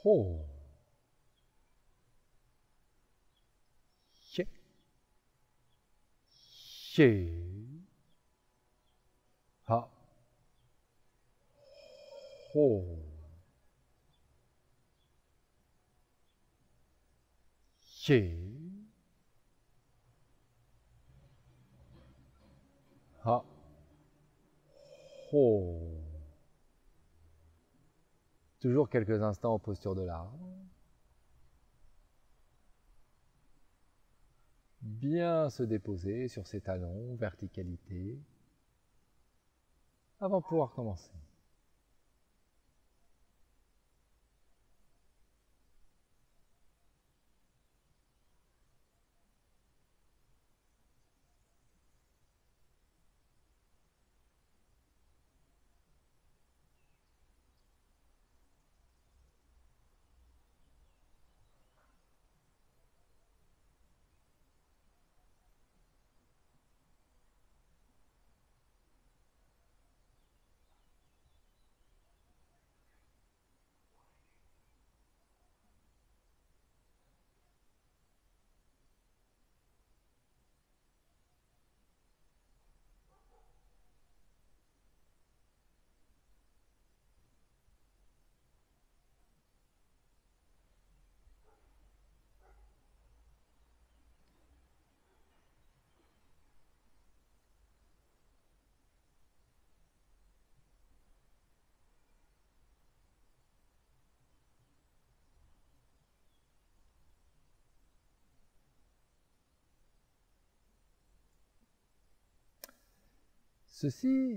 ho, che, che, ha, ho, che, ha, ho. Toujours quelques instants en posture de l'arbre. Bien se déposer sur ses talons, verticalité, avant de pouvoir commencer.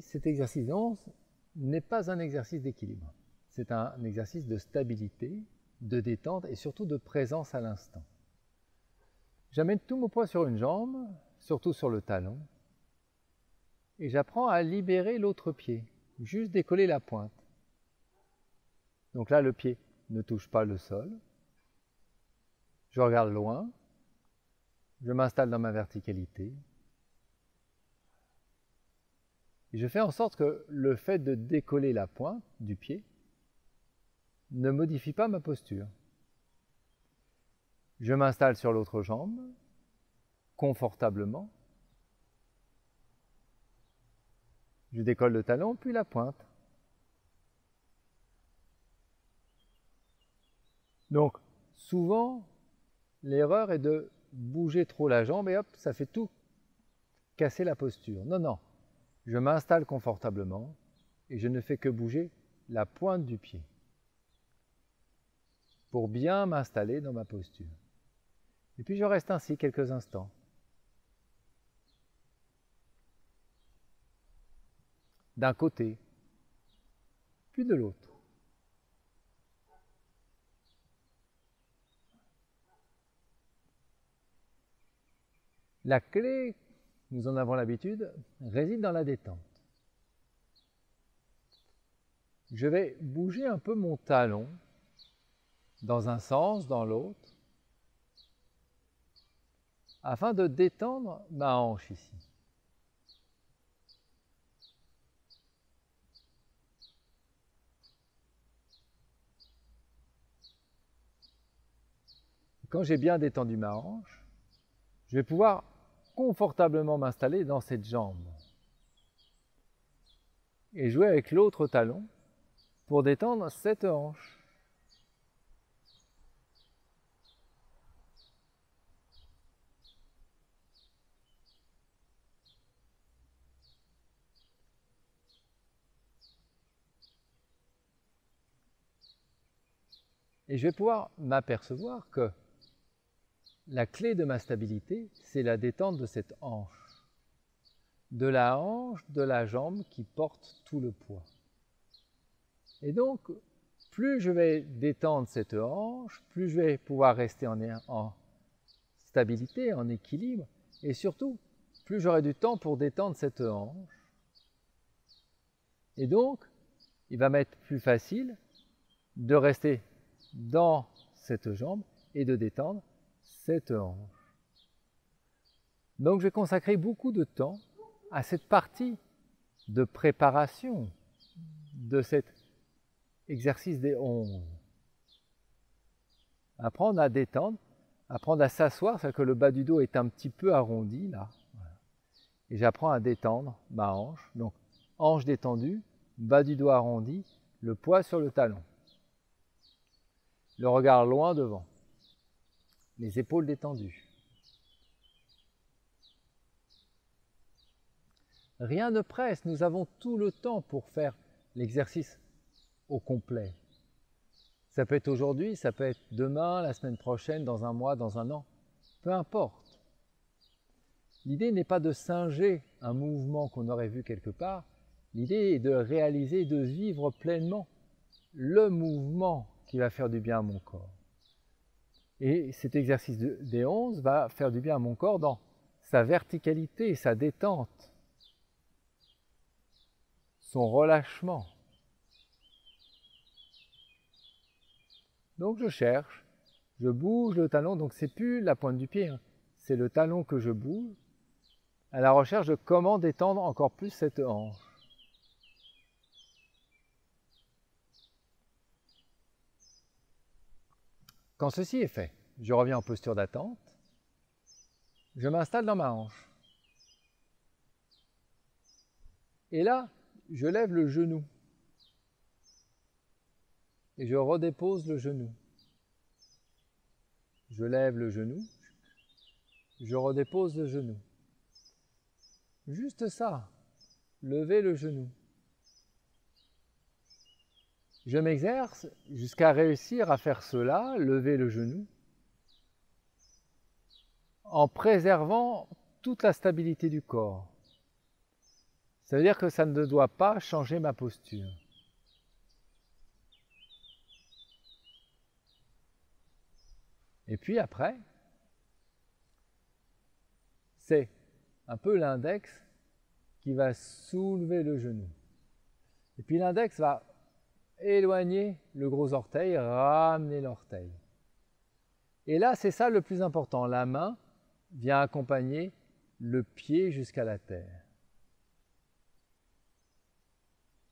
Cet exercice n'est pas un exercice d'équilibre. C'est un exercice de stabilité, de détente et surtout de présence à l'instant. J'amène tout mon poids sur une jambe, surtout sur le talon, et j'apprends à libérer l'autre pied, juste décoller la pointe. Donc là, le pied ne touche pas le sol. Je regarde loin, je m'installe dans ma verticalité. Et je fais en sorte que le fait de décoller la pointe du pied ne modifie pas ma posture. Je m'installe sur l'autre jambe, confortablement. Je décolle le talon, puis la pointe. Donc, souvent, l'erreur est de bouger trop la jambe et hop, ça fait tout casser la posture. Non, non. Je m'installe confortablement et je ne fais que bouger la pointe du pied pour bien m'installer dans ma posture. Et puis je reste ainsi quelques instants. D'un côté, puis de l'autre. La clé, nous en avons l'habitude, réside dans la détente. Je vais bouger un peu mon talon dans un sens, dans l'autre, afin de détendre ma hanche ici. Quand j'ai bien détendu ma hanche, je vais pouvoir confortablement m'installer dans cette jambe et jouer avec l'autre talon pour détendre cette hanche. Et je vais pouvoir m'apercevoir que la clé de ma stabilité, c'est la détente de cette hanche. De la hanche, de la jambe qui porte tout le poids. Et donc, plus je vais détendre cette hanche, plus je vais pouvoir rester en stabilité, en équilibre, et surtout, plus j'aurai du temps pour détendre cette hanche. Et donc, il va m'être plus facile de rester dans cette jambe et de détendre cette hanche. Donc je vais consacrer beaucoup de temps à cette partie de préparation de cet exercice des 11. Apprendre à détendre, apprendre à s'asseoir, c'est-à-dire que le bas du dos est un petit peu arrondi, là. Voilà. Et j'apprends à détendre ma hanche. Donc, hanche détendue, bas du dos arrondi, le poids sur le talon. Le regard loin devant. Les épaules détendues. Rien ne presse, nous avons tout le temps pour faire l'exercice au complet. Ça peut être aujourd'hui, ça peut être demain, la semaine prochaine, dans un mois, dans un an. Peu importe. L'idée n'est pas de singer un mouvement qu'on aurait vu quelque part. L'idée est de réaliser, de vivre pleinement le mouvement qui va faire du bien à mon corps. Et cet exercice des 11 va faire du bien à mon corps dans sa verticalité, sa détente, son relâchement. Donc je cherche, je bouge le talon, donc c'est plus la pointe du pied, hein, c'est le talon que je bouge, à la recherche de comment détendre encore plus cette hanche. Quand ceci est fait, je reviens en posture d'attente, je m'installe dans ma hanche. Et là, je lève le genou. Et je redépose le genou. Je lève le genou, je redépose le genou. Juste ça, lever le genou. Je m'exerce jusqu'à réussir à faire cela, lever le genou, en préservant toute la stabilité du corps. Ça veut dire que ça ne doit pas changer ma posture. Et puis après, c'est un peu l'index qui va soulever le genou. Et puis l'index va éloigner le gros orteil, ramener l'orteil. Et là, c'est ça le plus important. La main vient accompagner le pied jusqu'à la terre.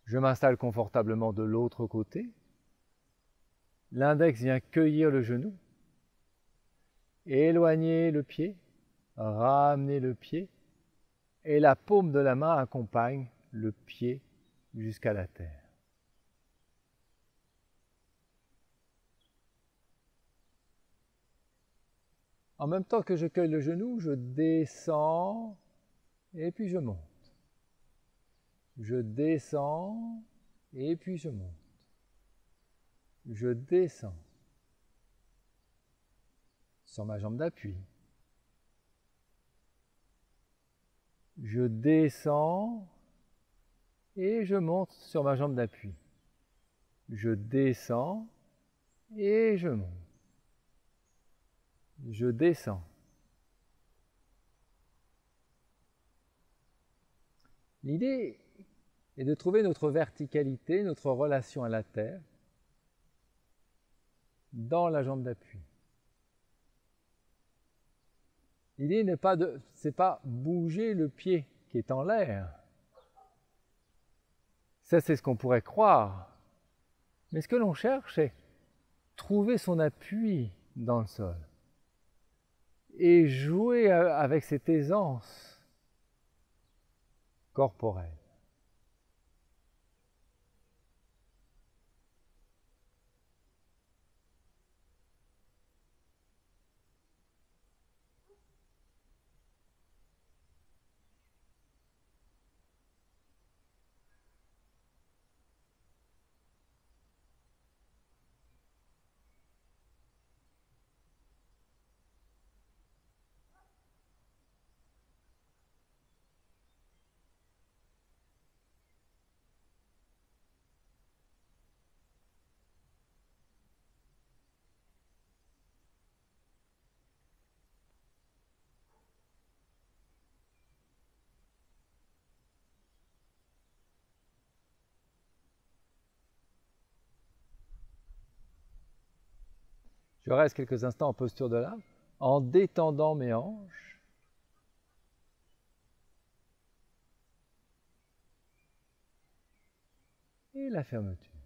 Je m'installe confortablement de l'autre côté. L'index vient cueillir le genou, éloigner le pied, ramener le pied, et la paume de la main accompagne le pied jusqu'à la terre. En même temps que je cueille le genou, je descends et puis je monte. Je descends et puis je monte. Je descends sur ma jambe d'appui. Je descends et je monte sur ma jambe d'appui. Je descends et je monte. Je descends. L'idée est de trouver notre verticalité, notre relation à la terre, dans la jambe d'appui. L'idée n'est pas c'est pas bouger le pied qui est en l'air. Ça, c'est ce qu'on pourrait croire. Mais ce que l'on cherche, c'est trouver son appui dans le sol et jouer avec cette aisance corporelle. Je reste quelques instants en posture de lame, en détendant mes hanches. Et la fermeture.